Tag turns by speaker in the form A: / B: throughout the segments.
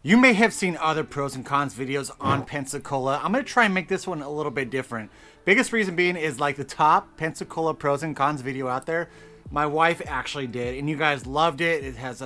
A: You may have seen other pros and cons videos on Pensacola. I'm going to try and make this one a little bit different. Biggest reason being is like the top Pensacola pros and cons video out there. My wife actually did, and you guys loved it. It has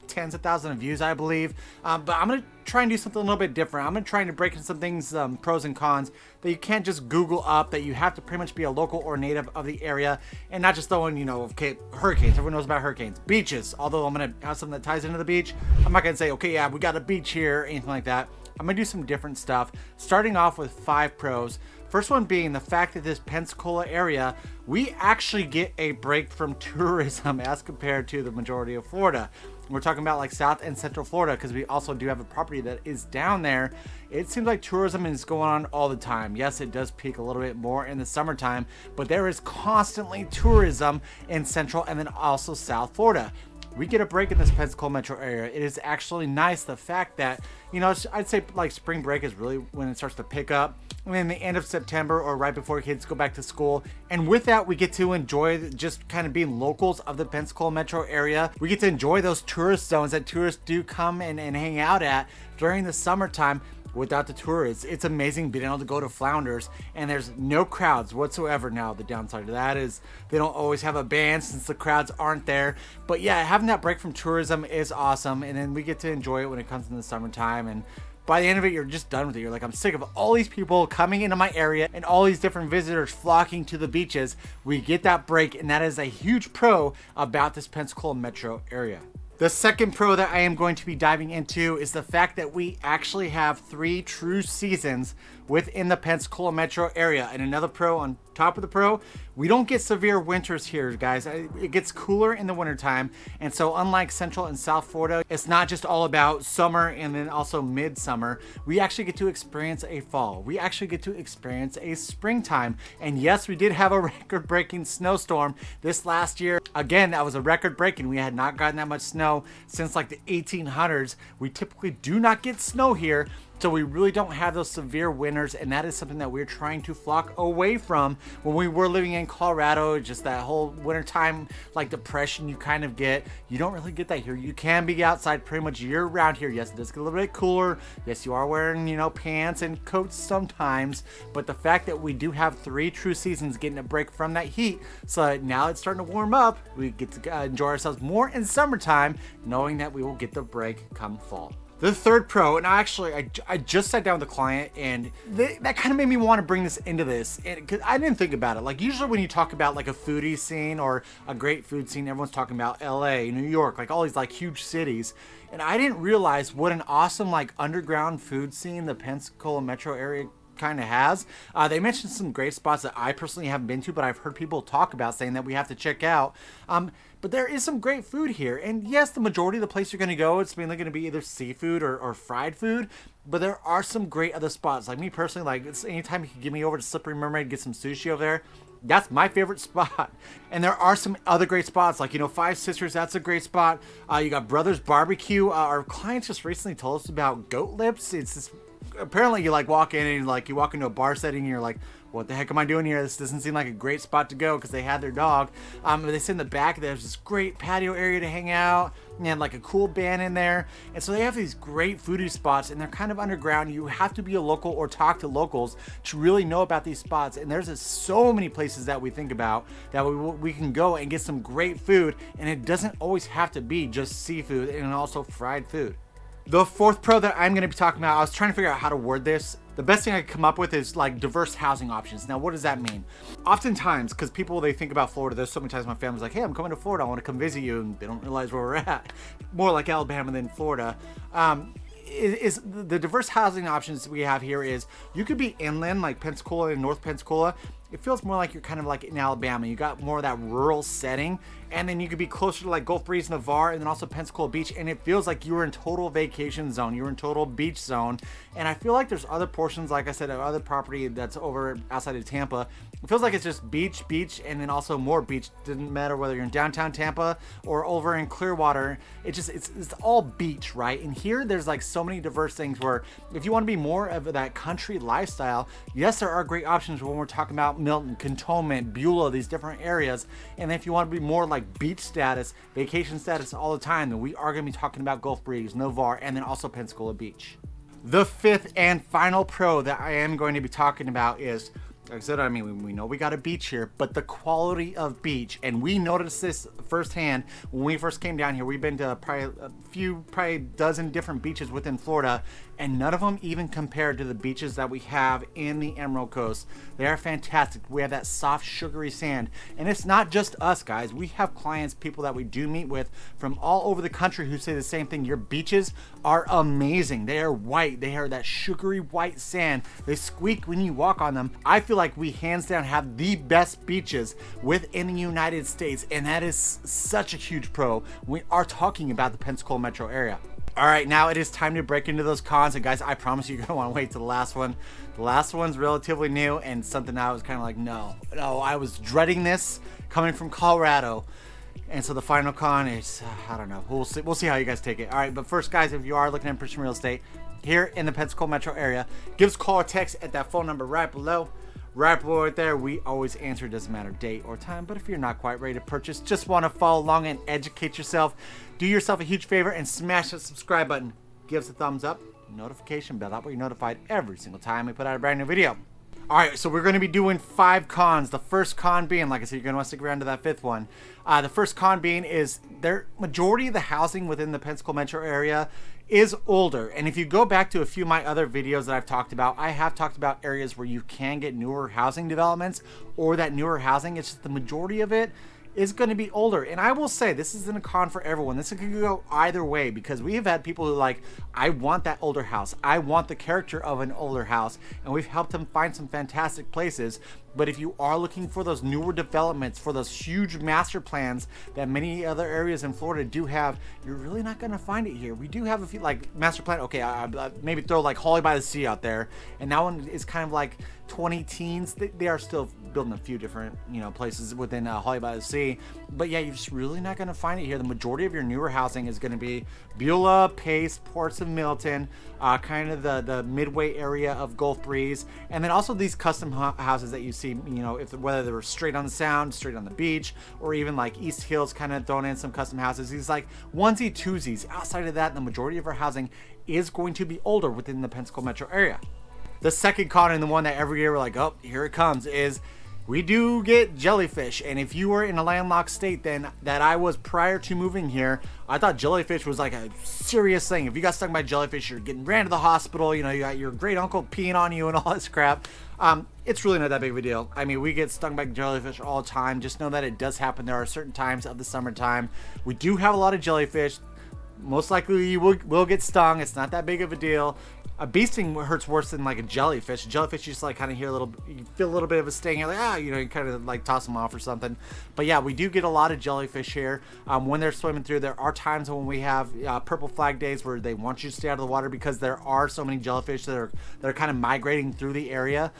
A: tens of thousands of views, I believe. But I'm going to try and do something a little bit different. I'm going to try and break into some things, pros and cons, that you can't just Google up, that you have to pretty much be a local or native of the area, and not just throwing, you know, okay, hurricanes. Everyone knows about hurricanes. Beaches, although I'm going to have something that ties into the beach. I'm not going to say, okay, yeah, we got a beach here, anything like that. I'm going to do some different stuff, starting off with 5 pros. First one being the fact that this Pensacola area, we actually get a break from tourism as compared to the majority of Florida. We're talking about like South and Central Florida, because we also do have a property that is down there. It seems like tourism is going on all the time. Yes, it does peak a little bit more in the summertime, but there is constantly tourism in Central and then also South Florida. We get a break in this Pensacola metro area. It is actually nice, the fact that, you know, I'd say like spring break is really when it starts to pick up. And then the end of September or right before kids go back to school. And with that, we get to enjoy just kind of being locals of the Pensacola metro area. We get to enjoy those tourist zones that tourists do come and hang out at during the summertime. Without the tourists, it's amazing being able to go to Flounders and there's no crowds whatsoever. Now the downside to that is they don't always have a band since the crowds aren't there, but yeah, having that break from tourism is awesome. And then we get to enjoy it when it comes in the summertime, and by the end of it, you're just done with it. You're like, I'm sick of all these people coming into my area and all these different visitors flocking to the beaches. We get that break, and that is a huge pro about this Pensacola metro area. The second pro that I am going to be diving into is the fact that we actually have 3 true seasons within the Pensacola metro area. And another pro on top of the pro, we don't get severe winters here, guys. It gets cooler in the wintertime. And so unlike Central and South Florida, it's not just all about summer and then also midsummer. We actually get to experience a fall. We actually get to experience a springtime. And yes, we did have a record-breaking snowstorm this last year. Again, that was a record-breaking. We had not gotten that much snow since like the 1800s. We typically do not get snow here, so we really don't have those severe winters, and that is something that we're trying to flock away from when we were living in Colorado. Just that whole wintertime like depression you kind of get. You don't really get that here. You can be outside pretty much year round here. Yes, it does get a little bit cooler. Yes, you are wearing, you know, pants and coats sometimes, but the fact that we do have 3 true seasons getting a break from that heat, so that now it's starting to warm up, we get to enjoy ourselves more in summertime, knowing that we will get the break come fall. The third pro, and actually I just sat down with a client, and that kind of made me want to bring this into this, because I didn't think about it. Like usually when you talk about like a foodie scene or a great food scene, everyone's talking about LA, New York, like all these like huge cities. And I didn't realize what an awesome like underground food scene the Pensacola metro area kind of has. They mentioned some great spots that I personally haven't been to, but I've heard people talk about, saying that we have to check out. But there is some great food here. And yes, the majority of the place you're going to go, it's mainly going to be either seafood or fried food. But there are some great other spots. Like me personally, like it's anytime you can get me over to Slippery Mermaid, get some sushi over there, that's my favorite spot. And there are some other great spots, like, you know, Five Sisters, that's a great spot. You got Brothers Barbecue. Our clients just recently told us about Goat Lips. It's this, apparently you like walk in and like you walk into a bar setting and you're like, what the heck am I doing here? This doesn't seem like a great spot to go, because they had their dog. But they said in the back there's this great patio area to hang out, and like a cool band in there. And so they have these great foodie spots, and they're kind of underground. You have to be a local or talk to locals to really know about these spots. And there's so many places that we think about that we can go and get some great food, and it doesn't always have to be just seafood and also fried food. The fourth pro that I'm going to be talking about, I was trying to figure out how to word this. The best thing I could come up with is like diverse housing options. Now, what does that mean? Oftentimes, because people, they think about Florida, there's so many times my family's like, hey, I'm coming to Florida, I want to come visit you, and they don't realize where we're at. More like Alabama than Florida. Is the diverse housing options we have here is you could be inland like Pensacola and North Pensacola. It feels more like you're kind of like in Alabama. You got more of that rural setting, and then you could be closer to like Gulf Breeze, Navarre, and then also Pensacola Beach, and it feels like you're in total vacation zone. You're in total beach zone. And I feel like there's other portions, like I said, of other property that's over outside of Tampa. It feels like it's just beach, and then also more beach. Doesn't matter whether you're in downtown Tampa or over in Clearwater. It's all beach, right? And here there's like so many diverse things where if you want to be more of that country lifestyle, yes, there are great options when we're talking about Milton, Cantonment, Beulah, these different areas. And if you want to be more like beach status, vacation status all the time, then we are going to be talking about Gulf Breeze, Navarre, and then also Pensacola Beach. The fifth and final pro that I am going to be talking about is, like I said, I mean, we know we got a beach here, but the quality of beach, and we noticed this firsthand when we first came down here. We've been to probably a dozen different beaches within Florida, and none of them even compared to the beaches that we have in the Emerald Coast. They are fantastic. We have that soft, sugary sand, and it's not just us, guys. We have clients, people that we do meet with from all over the country who say the same thing. Your beaches are amazing. They are white. They are that sugary white sand. They squeak when you walk on them. I feel like we hands down have the best beaches within the United States, and that is such a huge pro. We are talking about the Pensacola metro area. All right, now it is time to break into those cons, and guys, I promise you're gonna want to wait to the last one. The last one's relatively new and something I was kind of like, no, I was dreading this coming from Colorado. And so the final con is, I don't know, we'll see how you guys take it. All right, but first, guys, if you are looking at purchasing real estate here in the Pensacola metro area, give us a call or text at that phone number right below. Right below right there. We always answer, doesn't matter date or time. But if you're not quite ready to purchase, just want to follow along and educate yourself, do yourself a huge favor and smash that subscribe button. Give us a thumbs up, notification bell, that way you're notified every single time we put out a brand new video. All right, so we're going to be doing 5 cons. The first con being, like I said, you're going to want to stick around to that 5th one. The first con being is majority of the housing within the Pensacola metro area is older. And if you go back to a few of my other videos that I've talked about, I have talked about areas where you can get newer housing developments or that newer housing. It's just the majority of it is going to be older. And I will say, this isn't a con for everyone. This could go either way, because we have had people who like, I want that older house. I want the character of an older house. And we've helped them find some fantastic places. But if you are looking for those newer developments, for those huge master plans that many other areas in Florida do have, you're really not going to find it here. We do have a few, like master plan. Okay, maybe throw like Holly by the Sea out there. And that one is kind of like 20 teens. They are still building a few different, places within Holly by the Sea. But yeah, you're just really not going to find it here. The majority of your newer housing is going to be Beulah, Pace, Ports of Milton, kind of the midway area of Gulf Breeze, and then also these custom houses that you see, whether they were straight on the Sound, straight on the beach, or even like East Hills kind of thrown in some custom houses. These like onesie twosies. Outside of that, the majority of our housing is going to be older within the Pensacola metro area. The second con, and the one that every year we're like, oh, here it comes, is we do get jellyfish. And if you were in a landlocked state then that I was prior to moving here, I thought jellyfish was like a serious thing. If you got stung by jellyfish, you're getting ran to the hospital, you got your great uncle peeing on you and all this crap. It's really not that big of a deal. I mean, we get stung by jellyfish all the time. Just know that it does happen. There are certain times of the summertime. We do have a lot of jellyfish. Most likely you will get stung. It's not that big of a deal. A bee sting hurts worse than like a jellyfish. Jellyfish, you just like kind of you feel a little bit of a sting. You're like, you kind of like toss them off or something. But yeah, we do get a lot of jellyfish here. When they're swimming through, there are times when we have purple flag days where they want you to stay out of the water because there are so many jellyfish that are kind of migrating through the area.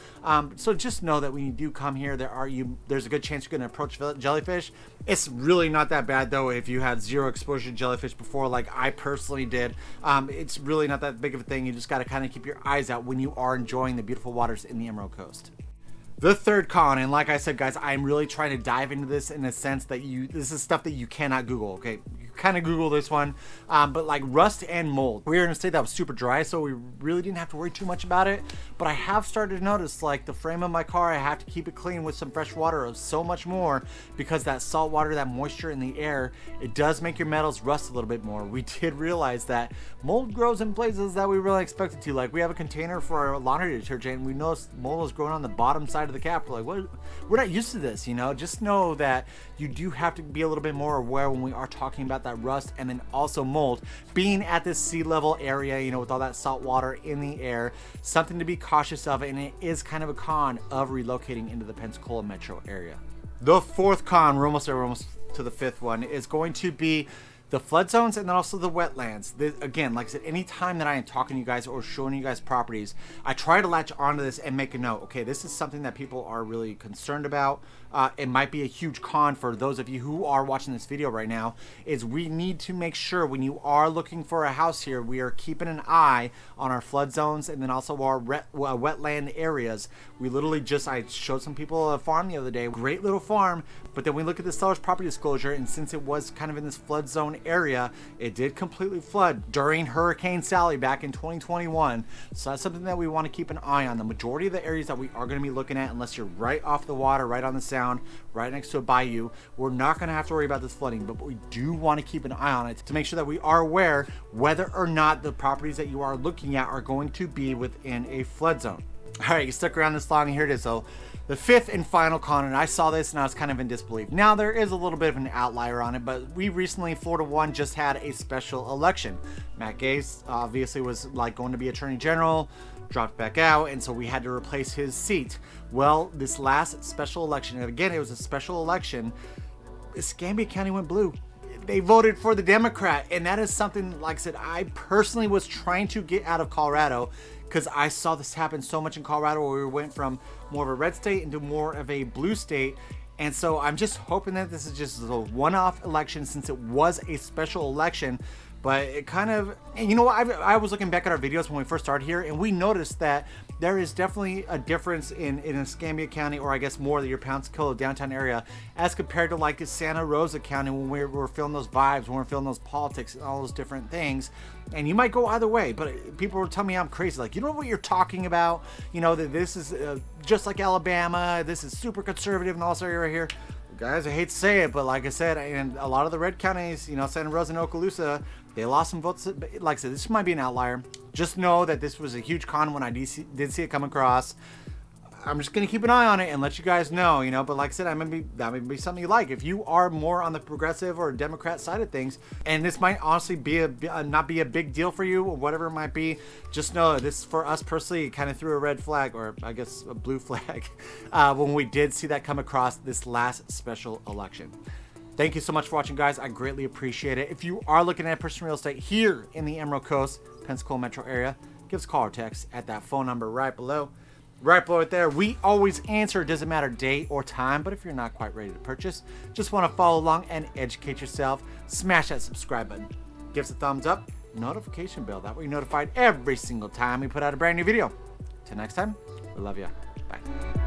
A: So just know that when you do come here, there's a good chance you're going to approach jellyfish. It's really not that bad though if you had zero exposure to jellyfish before, like I personally did. It's really not that big of a thing. You just got to kind of keep your eyes out when you are enjoying the beautiful waters in the Emerald Coast. The third con, and like I said, guys, I'm really trying to dive into this in a sense that this is stuff that you cannot Google, okay? You kind of Google this one, but like rust and mold. We were in a state that was super dry, so we really didn't have to worry too much about it, but I have started to notice like the frame of my car, I have to keep it clean with some fresh water or so much more because that salt water, that moisture in the air, it does make your metals rust a little bit more. We did realize that mold grows in places that we really expect it to. Like we have a container for our laundry detergent, and we noticed mold is growing on the bottom side of the cap. We're like, what? We're not used to this, Just know that you do have to be a little bit more aware when we are talking about that rust, and then also mold being at this sea level area, with all that salt water in the air. Something to be cautious of, and it is kind of a con of relocating into the Pensacola metro area. The fourth con, we're almost to the fifth one, is going to be the flood zones and then also the wetlands. Again, like I said, anytime that I am talking to you guys or showing you guys properties, I try to latch onto this and make a note. Okay, this is something that people are really concerned about. It might be a huge con for those of you who are watching this video right now, is we need to make sure when you are looking for a house here, we are keeping an eye on our flood zones and then also our wetland areas. We literally I showed some people a farm the other day, great little farm, but then we look at the seller's property disclosure, and since it was kind of in this flood zone area, it did completely flood during Hurricane Sally back in 2021. So that's something that we want to keep an eye on. The majority of the areas that we are going to be looking at, unless you're right off the water, right on the sound, right next to a bayou, we're not going to have to worry about this flooding, but we do want to keep an eye on it to make sure that we are aware whether or not the properties that you are looking at are going to be within a flood zone. All right, you stuck around this long, and here it is. So the fifth and final con, and I saw this and I was kind of in disbelief. Now there is a little bit of an outlier on it, but we recently, Florida 1 just had a special election. Matt Gaetz obviously was like going to be Attorney General, dropped back out, and so we had to replace his seat. Well, this last special election, and again, it was a special election, Escambia County went blue. They voted for the Democrat, and that is something, like I said, I personally was trying to get out of Colorado because I saw this happen so much in Colorado, where we went from more of a red state into more of a blue state. And so I'm just hoping that this is just a one-off election, since it was a special election. But it kind of, and you know what, I was looking back at our videos when we first started here, and we noticed that there is definitely a difference in Escambia County, or I guess more your Pensacola downtown area, as compared to like Santa Rosa County, when we're feeling those vibes, when we're feeling those politics and all those different things. And you might go either way, but people were telling me I'm crazy. Like, you know what you're talking about? You know, that this is just like Alabama, this is super conservative and all this area right here. Guys, I hate to say it, but like I said, and a lot of the red counties, you know, Santa Rosa and Okaloosa, they lost some votes. Like I said, this might be an outlier. Just know that this was a huge con when I did see it come across. I'm just going to keep an eye on it and let you guys know, you know, but like I said, that may be something you like. If you are more on the progressive or Democrat side of things, and this might honestly be not be a big deal for you or whatever it might be, just know this, for us personally, kind of threw a red flag, or I guess a blue flag, when we did see that come across this last special election. Thank you so much for watching, guys. I greatly appreciate it. If you are looking at purchasing real estate here in the Emerald Coast, Pensacola metro area, give us a call or text at that phone number right below. Right below it there. We always answer. It doesn't matter day or time, but if you're not quite ready to purchase, just want to follow along and educate yourself, smash that subscribe button. Give us a thumbs up, notification bell. That way you're notified every single time we put out a brand new video. Till next time, we love you. Bye.